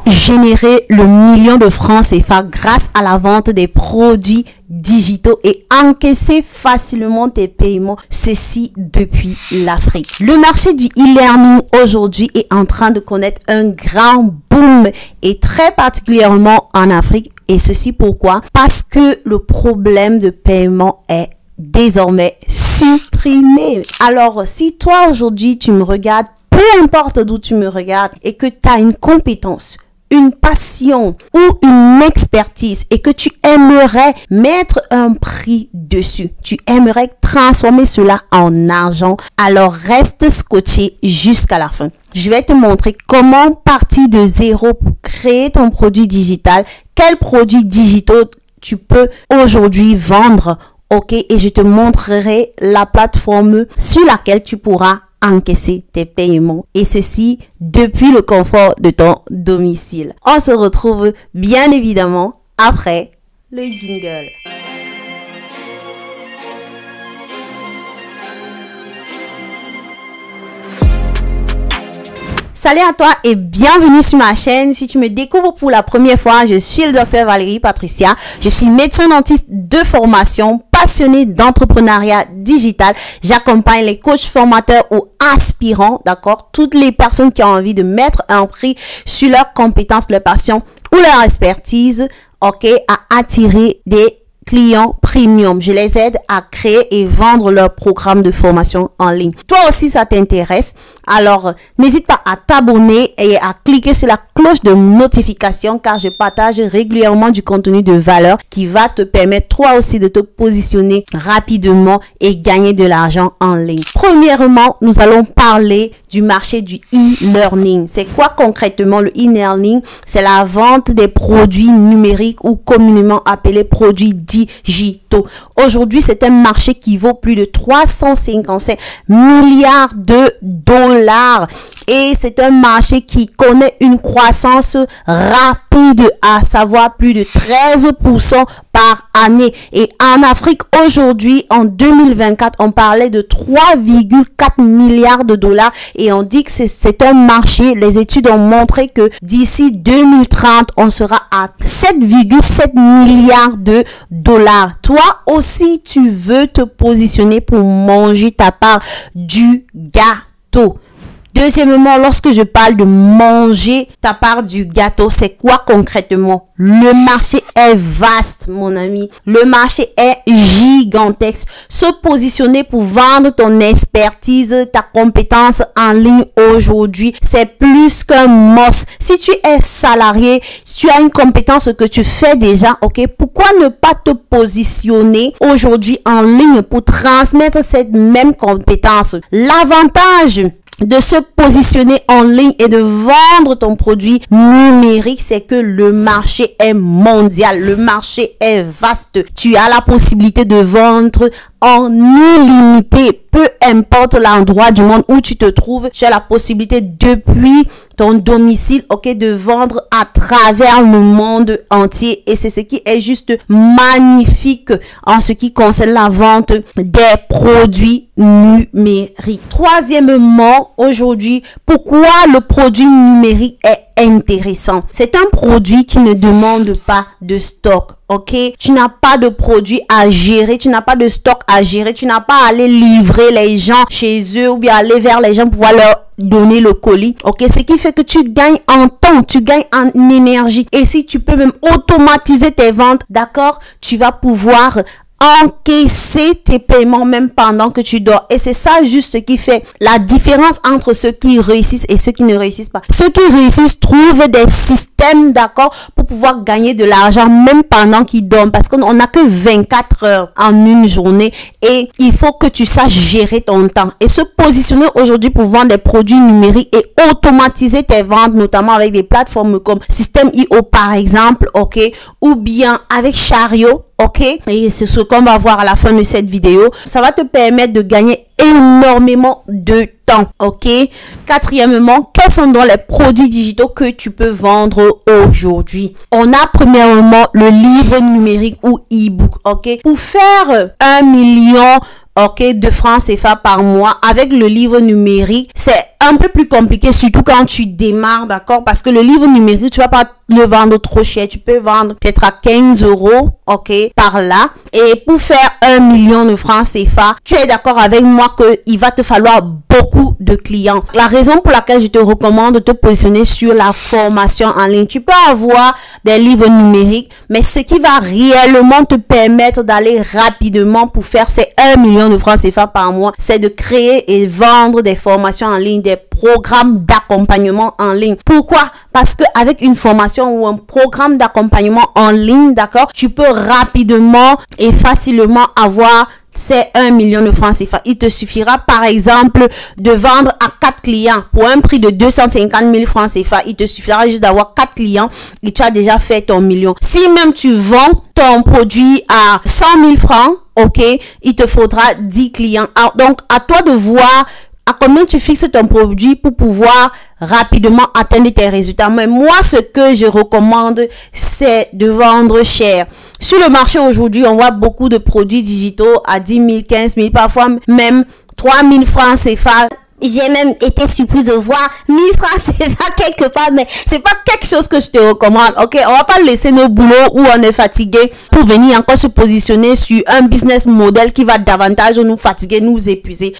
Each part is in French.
générer le million de francs CFA grâce à la vente des produits digitaux et encaisser facilement tes paiements, ceci depuis l'Afrique. Le marché du e-learning aujourd'hui est en train de connaître un grand boom et très particulièrement en Afrique. Et ceci pourquoi? Parce que le problème de paiement est désormais supprimé. Alors, si toi aujourd'hui tu me regardes, peu importe d'où tu me regardes et que tu as une compétence, une passion ou une expertise et que tu aimerais mettre un prix dessus, tu aimerais transformer cela en argent, alors reste scotché jusqu'à la fin. Je vais te montrer comment partir de zéro pour créer ton produit digital, quels produits digitaux tu peux aujourd'hui vendre, ok, et je te montrerai la plateforme sur laquelle tu pourras encaisser tes paiements et ceci depuis le confort de ton domicile. On se retrouve bien évidemment après le jingle. Salut à toi et bienvenue sur ma chaîne. Si tu me découvres pour la première fois, je suis le docteur Valérie Patricia. Je suis médecin dentiste de formation, passionnée d'entrepreneuriat digital. J'accompagne les coachs formateurs ou aspirants, d'accord, toutes les personnes qui ont envie de mettre un prix sur leurs compétences, leurs passions ou leur expertise, ok, à attirer des clients premium. Je les aide à créer et vendre leur programme de formation en ligne. Toi aussi, ça t'intéresse? Alors, n'hésite pas à t'abonner et à cliquer sur la cloche de notification car je partage régulièrement du contenu de valeur qui va te permettre toi aussi de te positionner rapidement et gagner de l'argent en ligne. Premièrement, nous allons parler du marché du e-learning. C'est quoi concrètement le e-learning? C'est la vente des produits numériques ou communément appelés produits digitaux. Aujourd'hui, c'est un marché qui vaut plus de 355 milliards de dollars. Et c'est un marché qui connaît une croissance rapide, à savoir plus de 13% par année. Et en Afrique, aujourd'hui, en 2024, on parlait de 3,4 milliards de dollars. Et on dit que c'est un marché, les études ont montré que d'ici 2030, on sera à 7,7 milliards de dollars. Toi aussi, tu veux te positionner pour manger ta part du gâteau. Deuxièmement, lorsque je parle de manger ta part du gâteau, c'est quoi concrètement? Le marché est vaste, mon ami. Le marché est gigantesque. Se positionner pour vendre ton expertise, ta compétence en ligne aujourd'hui, c'est plus qu'un must. Si tu es salarié, si tu as une compétence que tu fais déjà, ok, pourquoi ne pas te positionner aujourd'hui en ligne pour transmettre cette même compétence? L'avantage de se positionner en ligne et de vendre ton produit numérique, c'est que le marché est mondial, le marché est vaste. Tu as la possibilité de vendre en illimité, peu importe l'endroit du monde où tu te trouves, tu as la possibilité depuis ton domicile, ok, de vendre à travers le monde entier. Et c'est ce qui est juste magnifique en ce qui concerne la vente des produits numériques. Troisièmement, aujourd'hui, pourquoi le produit numérique est intéressant? C'est un produit qui ne demande pas de stock. Ok, tu n'as pas de produit à gérer, tu n'as pas de stock à gérer, tu n'as pas à aller livrer les gens chez eux ou bien aller vers les gens pour pouvoir leur donner le colis. Ok, ce qui fait que tu gagnes en temps, tu gagnes en énergie. Et si tu peux même automatiser tes ventes, d'accord, tu vas pouvoir encaisser tes paiements même pendant que tu dors. Et c'est ça juste ce qui fait la différence entre ceux qui réussissent et ceux qui ne réussissent pas. Ceux qui réussissent trouvent des systèmes, d'accord, pour pouvoir gagner de l'argent même pendant qu'ils dorment, parce qu'on n'a que 24 heures en une journée et il faut que tu saches gérer ton temps et se positionner aujourd'hui pour vendre des produits numériques et automatiser tes ventes, notamment avec des plateformes comme Systeme.io par exemple, ok, ou bien avec Chariot. Ok, et c'est ce qu'on va voir à la fin de cette vidéo. Ça va te permettre de gagner énormément de temps, ok? Quatrièmement, quels sont donc les produits digitaux que tu peux vendre aujourd'hui? On a premièrement le livre numérique ou e-book, ok? Pour faire 1 million de francs CFA par mois avec le livre numérique, c'est un peu plus compliqué, surtout quand tu démarres, d'accord? Parce que le livre numérique, tu vas pas le vendre trop cher. Tu peux vendre peut-être à 15 €, par là. Et pour faire 1 million de francs CFA, tu es d'accord avec moi que il va te falloir beaucoup de clients. La raison pour laquelle je te recommande de te positionner sur la formation en ligne. Tu peux avoir des livres numériques, mais ce qui va réellement te permettre d'aller rapidement pour faire ces 1 million de francs CFA par mois, c'est de créer et vendre des formations en ligne, des programmes d'accompagnement en ligne. Pourquoi? Parce que avec une formation ou un programme d'accompagnement en ligne, d'accord, tu peux rapidement et facilement avoir c'est 1 million de francs CFA. Il te suffira par exemple de vendre à 4 clients pour un prix de 250 000 francs CFA. Il te suffira juste d'avoir 4 clients et tu as déjà fait ton million. Si même tu vends ton produit à 100 000 francs, il te faudra 10 clients. Donc à toi de voir à combien tu fixes ton produit pour pouvoir rapidement atteindre tes résultats. Mais moi, ce que je recommande, c'est de vendre cher. Sur le marché aujourd'hui, on voit beaucoup de produits digitaux à 10 000, 15 000, parfois même 3 000 francs CFA. J'ai même été surprise de voir 1000 francs CFA quelque part, mais c'est pas quelque chose que je te recommande, On va pas laisser nos boulots où on est fatigué pour venir encore se positionner sur un business model qui va davantage nous fatiguer, nous épuiser,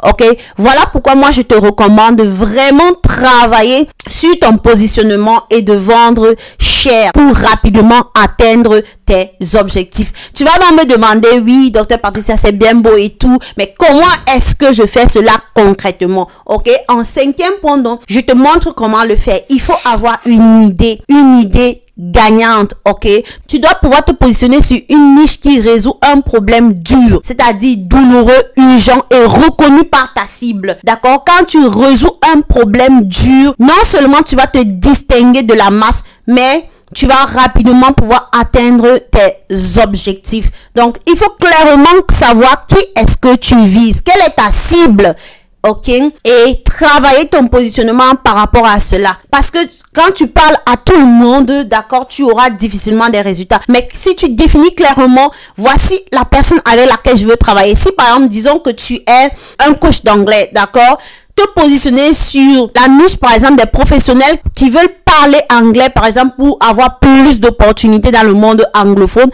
Voilà pourquoi moi je te recommande de vraiment travailler sur ton positionnement et de vendre cher pour rapidement atteindre tes objectifs. Tu vas donc me demander, oui, docteur Patricia, c'est bien beau et tout, mais comment est-ce que je fais cela concrètement? En 5e point, donc, je te montre comment le faire. Il faut avoir une idée gagnante, Tu dois pouvoir te positionner sur une niche qui résout un problème dur, c'est-à-dire douloureux, urgent et reconnu par ta cible, d'accord? Quand tu résous un problème dur, non seulement tu vas te distinguer de la masse, mais tu vas rapidement pouvoir atteindre tes objectifs. Donc, il faut clairement savoir qui est-ce que tu vises, quelle est ta cible, et travailler ton positionnement par rapport à cela. Parce que quand tu parles à tout le monde, d'accord, tu auras difficilement des résultats. Mais si tu définis clairement, voici la personne avec laquelle je veux travailler. Si par exemple, disons que tu es un coach d'anglais, d'accord, te positionner sur la niche, par exemple, des professionnels qui veulent parler anglais, par exemple, pour avoir plus d'opportunités dans le monde anglophone,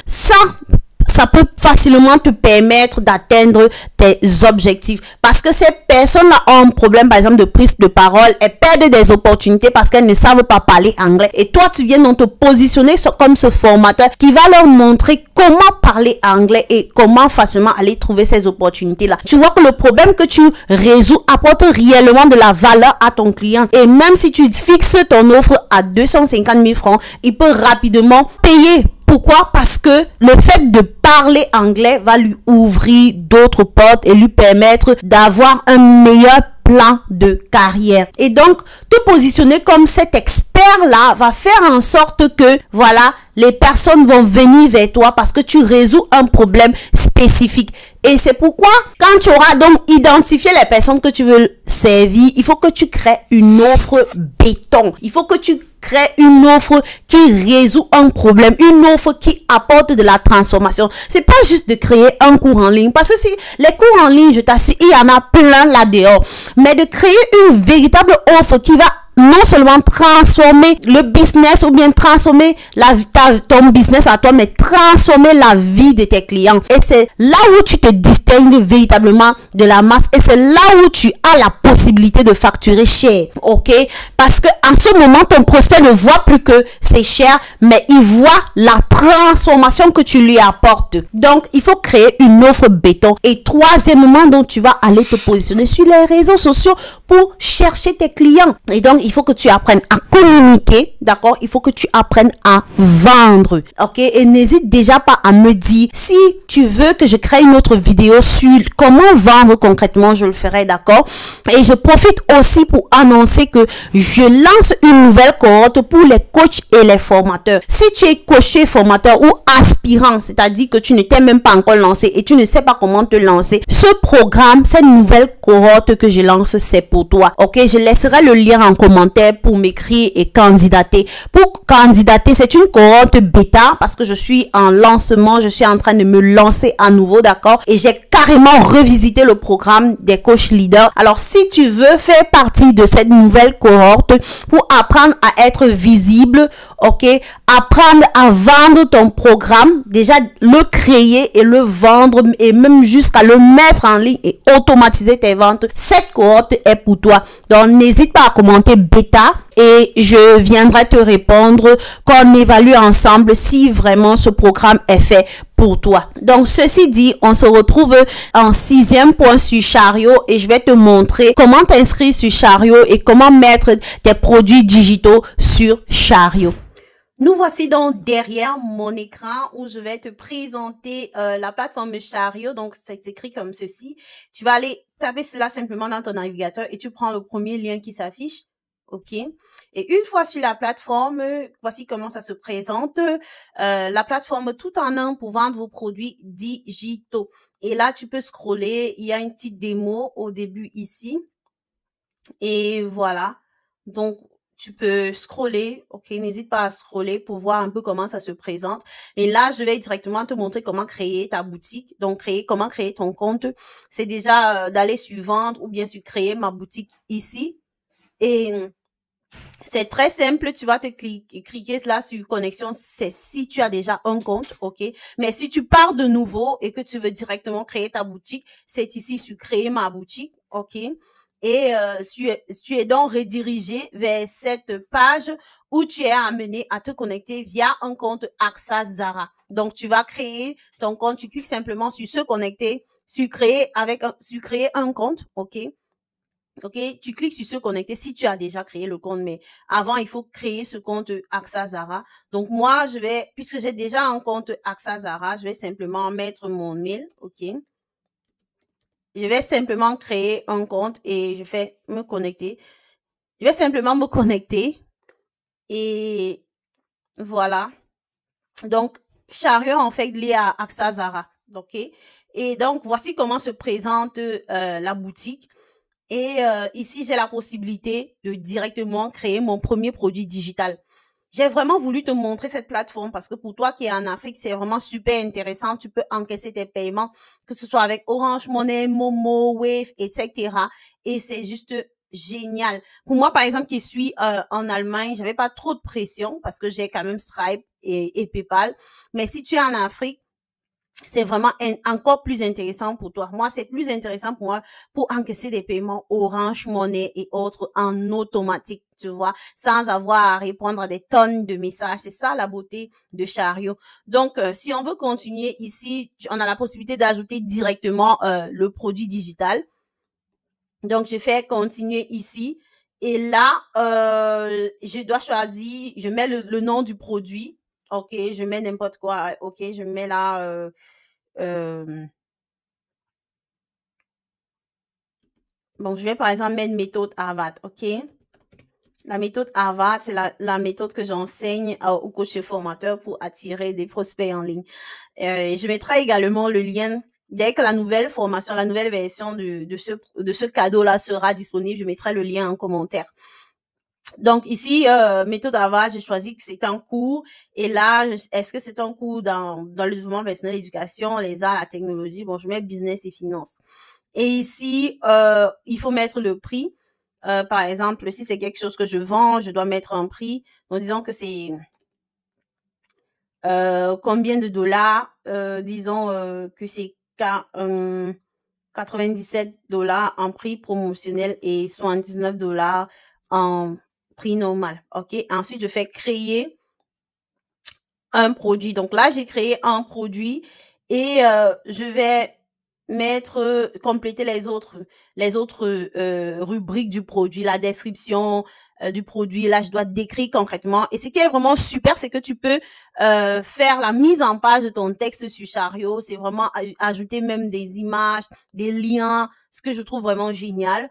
ça peut facilement te permettre d'atteindre tes objectifs. Parce que ces personnes-là ont un problème, par exemple, de prise de parole. Elles perdent des opportunités parce qu'elles ne savent pas parler anglais. Et toi, tu viens donc te positionner comme ce formateur qui va leur montrer comment parler anglais et comment facilement aller trouver ces opportunités-là. Tu vois que le problème que tu résous apporte réellement de la valeur à ton client. Et même si tu fixes ton offre à 250 000 francs, il peut rapidement payer. Pourquoi? Parce que le fait de parler anglais va lui ouvrir d'autres portes et lui permettre d'avoir un meilleur plan de carrière. Et donc, te positionner comme cet expert-là va faire en sorte que, voilà, les personnes vont venir vers toi parce que tu résous un problème spécifique. Et c'est pourquoi, quand tu auras donc identifié les personnes que tu veux servir, il faut que tu crées une offre béton. Il faut que tu crées une offre qui résout un problème, une offre qui apporte de la transformation. C'est pas juste de créer un cours en ligne, parce que si les cours en ligne, je t'assure, il y en a plein là dehors, mais de créer une véritable offre qui va non seulement transformer le business ou bien transformer ton business à toi, mais transformer la vie de tes clients. Et c'est là où tu te distingues véritablement de la masse et c'est là où tu as la possibilité de facturer cher, Parce que en ce moment, ton prospect ne voit plus que c'est cher, mais il voit la transformation que tu lui apportes. Donc, il faut créer une offre béton. Et troisièmement, donc, tu vas aller te positionner sur les réseaux sociaux pour chercher tes clients. Et donc, il faut que tu apprennes à communiquer, d'accord? Il faut que tu apprennes à vendre, ok? Et n'hésite déjà pas à me dire si tu veux que je crée une autre vidéo sur comment vendre concrètement, je le ferai, d'accord? Et je profite aussi pour annoncer que je lance une nouvelle cohorte pour les coachs et les formateurs. Si tu es coaché, formateur ou aspirant, c'est-à-dire que tu ne t'es même pas encore lancé et tu ne sais pas comment te lancer, ce programme, cette nouvelle cohorte que je lance, c'est pour toi, ok? Je laisserai le lien en commentaire pour m'écrire et candidater. Pour candidater, c'est une cohorte bêta parce que je suis en lancement, je suis en train de me lancer à nouveau, d'accord? Et j'ai carrément revisité le programme des coachs leaders. Alors, si tu veux faire partie de cette nouvelle cohorte pour apprendre à être visible, ok, apprendre à vendre ton programme, déjà le créer et le vendre et même jusqu'à le mettre en ligne et automatiser tes ventes, cette cohorte est pour toi. Donc, n'hésite pas à commenter bêta et je viendrai te répondre qu'on évalue ensemble si vraiment ce programme est fait pour toi. Donc, ceci dit, on se retrouve en 6e point sur Chariot et je vais te montrer comment t'inscrire sur Chariot et comment mettre tes produits digitaux sur Chariot. Nous voici donc derrière mon écran où je vais te présenter la plateforme Chariot. Donc, c'est écrit comme ceci. Tu vas aller taper cela simplement dans ton navigateur et tu prends le premier lien qui s'affiche. OK. Et une fois sur la plateforme, voici comment ça se présente. La plateforme tout en un pour vendre vos produits digitaux. Et là, tu peux scroller. Il y a une petite démo au début ici. Et voilà. Donc, tu peux scroller, ok, n'hésite pas à scroller pour voir un peu comment ça se présente. Et là, je vais directement te montrer comment créer ta boutique. Donc, comment créer ton compte. C'est déjà d'aller sur vendre ou bien sur créer ma boutique ici. Et c'est très simple, tu vas te cliquer là sur connexion, c'est si tu as déjà un compte, ok. Mais si tu pars de nouveau et que tu veux directement créer ta boutique, c'est ici sur créer ma boutique, ok. Et tu es donc redirigé vers cette page où tu es amené à te connecter via un compte AXA Zara. Donc, tu vas créer ton compte, tu cliques simplement sur se connecter, sur créer un compte, ok. Ok, tu cliques sur se connecter si tu as déjà créé le compte, mais avant, il faut créer ce compte AXA Zara. Donc, moi, puisque j'ai déjà un compte AXA Zara, je vais simplement mettre mon mail, ok. Je vais simplement créer un compte et je vais me connecter. Je vais simplement me connecter et voilà. Donc, Chariot, en fait, lié à AXA Zara, ok. Et donc, voici comment se présente la boutique. Et ici, j'ai la possibilité de directement créer mon premier produit digital. J'ai vraiment voulu te montrer cette plateforme parce que pour toi qui es en Afrique, c'est vraiment super intéressant. Tu peux encaisser tes paiements, que ce soit avec Orange Money, Momo, Wave, etc. Et c'est juste génial. Pour moi, par exemple, qui suis en Allemagne, j'avais pas trop de pression parce que j'ai quand même Stripe et PayPal. Mais si tu es en Afrique, c'est vraiment encore plus intéressant pour toi. Moi, c'est plus intéressant pour moi pour encaisser des paiements Orange Money et autres en automatique, tu vois, sans avoir à répondre à des tonnes de messages. C'est ça la beauté de Chariot. Donc, si on veut continuer ici, on a la possibilité d'ajouter directement le produit digital. Donc, je fais continuer ici. Et là, je dois choisir, je mets le nom du produit. Ok, je mets n'importe quoi. Ok, je mets là... bon, je vais par exemple mettre méthode Harvard, ok? La méthode Harvard, c'est la méthode que j'enseigne aux coachs formateurs pour attirer des prospects en ligne. Je mettrai également le lien. Dès que la nouvelle formation, la nouvelle version de ce cadeau-là sera disponible, je mettrai le lien en commentaire. Donc ici, méthode Harvard, j'ai choisi que c'est un cours. Et là, est-ce que c'est un cours dans le développement personnel, l'éducation, les arts, la technologie? Bon, je mets business et finance. Et ici, il faut mettre le prix. Par exemple, si c'est quelque chose que je vends, je dois mettre un prix. Donc, disons que c'est combien de dollars? Disons que c'est 97 dollars en prix promotionnel et 79 dollars en prix normal. OK? Ensuite, je fais créer un produit. Donc là, j'ai créé un produit et je vais compléter les autres rubriques du produit, la description, du produit. Là, je dois décrire concrètement. Et ce qui est vraiment super, c'est que tu peux faire la mise en page de ton texte sur Chariot. C'est vraiment ajouter même des images, des liens, ce que je trouve vraiment génial.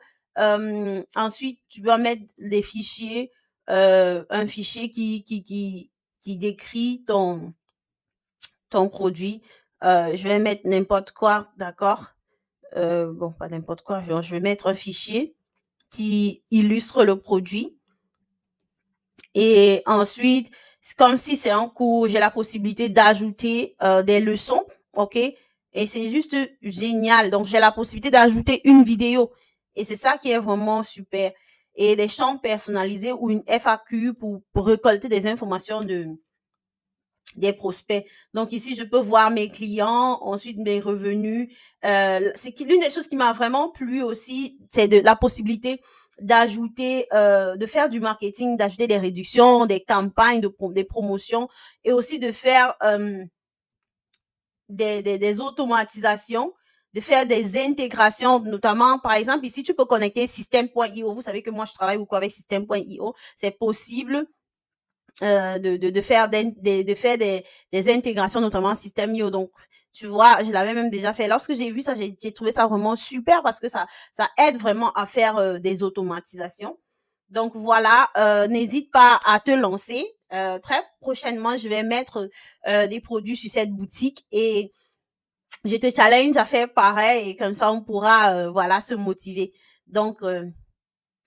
Ensuite, tu vas mettre des fichiers, un fichier qui décrit ton produit. Je vais mettre n'importe quoi, d'accord? Bon, pas n'importe quoi. Je vais mettre un fichier qui illustre le produit. Et ensuite, comme si c'est en cours, j'ai la possibilité d'ajouter des leçons, ok? Et c'est juste génial. Donc, j'ai la possibilité d'ajouter une vidéo. Et c'est ça qui est vraiment super. Et des champs personnalisés ou une FAQ pour récolter des informations des prospects. Donc ici, je peux voir mes clients, ensuite mes revenus. C'est l'une des choses qui m'a vraiment plu aussi, c'est la possibilité d'ajouter, de faire du marketing, d'ajouter des réductions, des campagnes, des promotions et aussi de faire des automatisations, de faire des intégrations, notamment, par exemple, ici, tu peux connecter System.io. Vous savez que moi, je travaille beaucoup avec System.io. C'est possible de faire des intégrations, notamment System.io. Donc, tu vois, je l'avais même déjà fait. Lorsque j'ai vu ça, j'ai trouvé ça vraiment super parce que ça aide vraiment à faire des automatisations. Donc, voilà, n'hésite pas à te lancer. Très prochainement, je vais mettre des produits sur cette boutique et je te challenge à faire pareil et comme ça, on pourra, voilà, se motiver. Donc,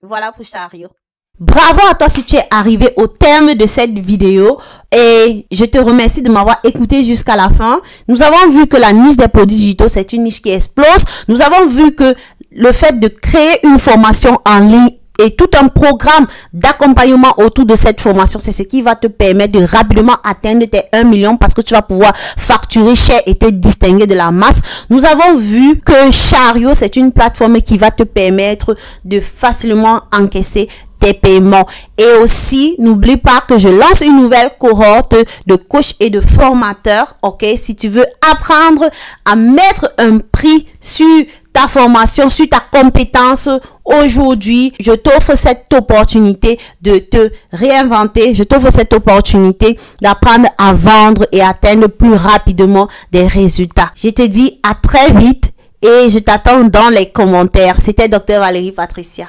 voilà pour Chariot. Bravo à toi si tu es arrivé au terme de cette vidéo et je te remercie de m'avoir écouté jusqu'à la fin. Nous avons vu que la niche des produits digitaux, c'est une niche qui explose. Nous avons vu que le fait de créer une formation en ligne et tout un programme d'accompagnement autour de cette formation, c'est ce qui va te permettre de rapidement atteindre tes 1 million parce que tu vas pouvoir facturer cher et te distinguer de la masse. Nous avons vu que Chariot, c'est une plateforme qui va te permettre de facilement encaisser tes paiements. Et aussi, n'oublie pas que je lance une nouvelle cohorte de coachs et de formateurs, ok? Si tu veux apprendre à mettre un prix sur ta formation, sur ta compétence aujourd'hui, je t'offre cette opportunité de te réinventer. Je t'offre cette opportunité d'apprendre à vendre et atteindre plus rapidement des résultats. Je te dis à très vite et je t'attends dans les commentaires. C'était Dr Valérie Patricia.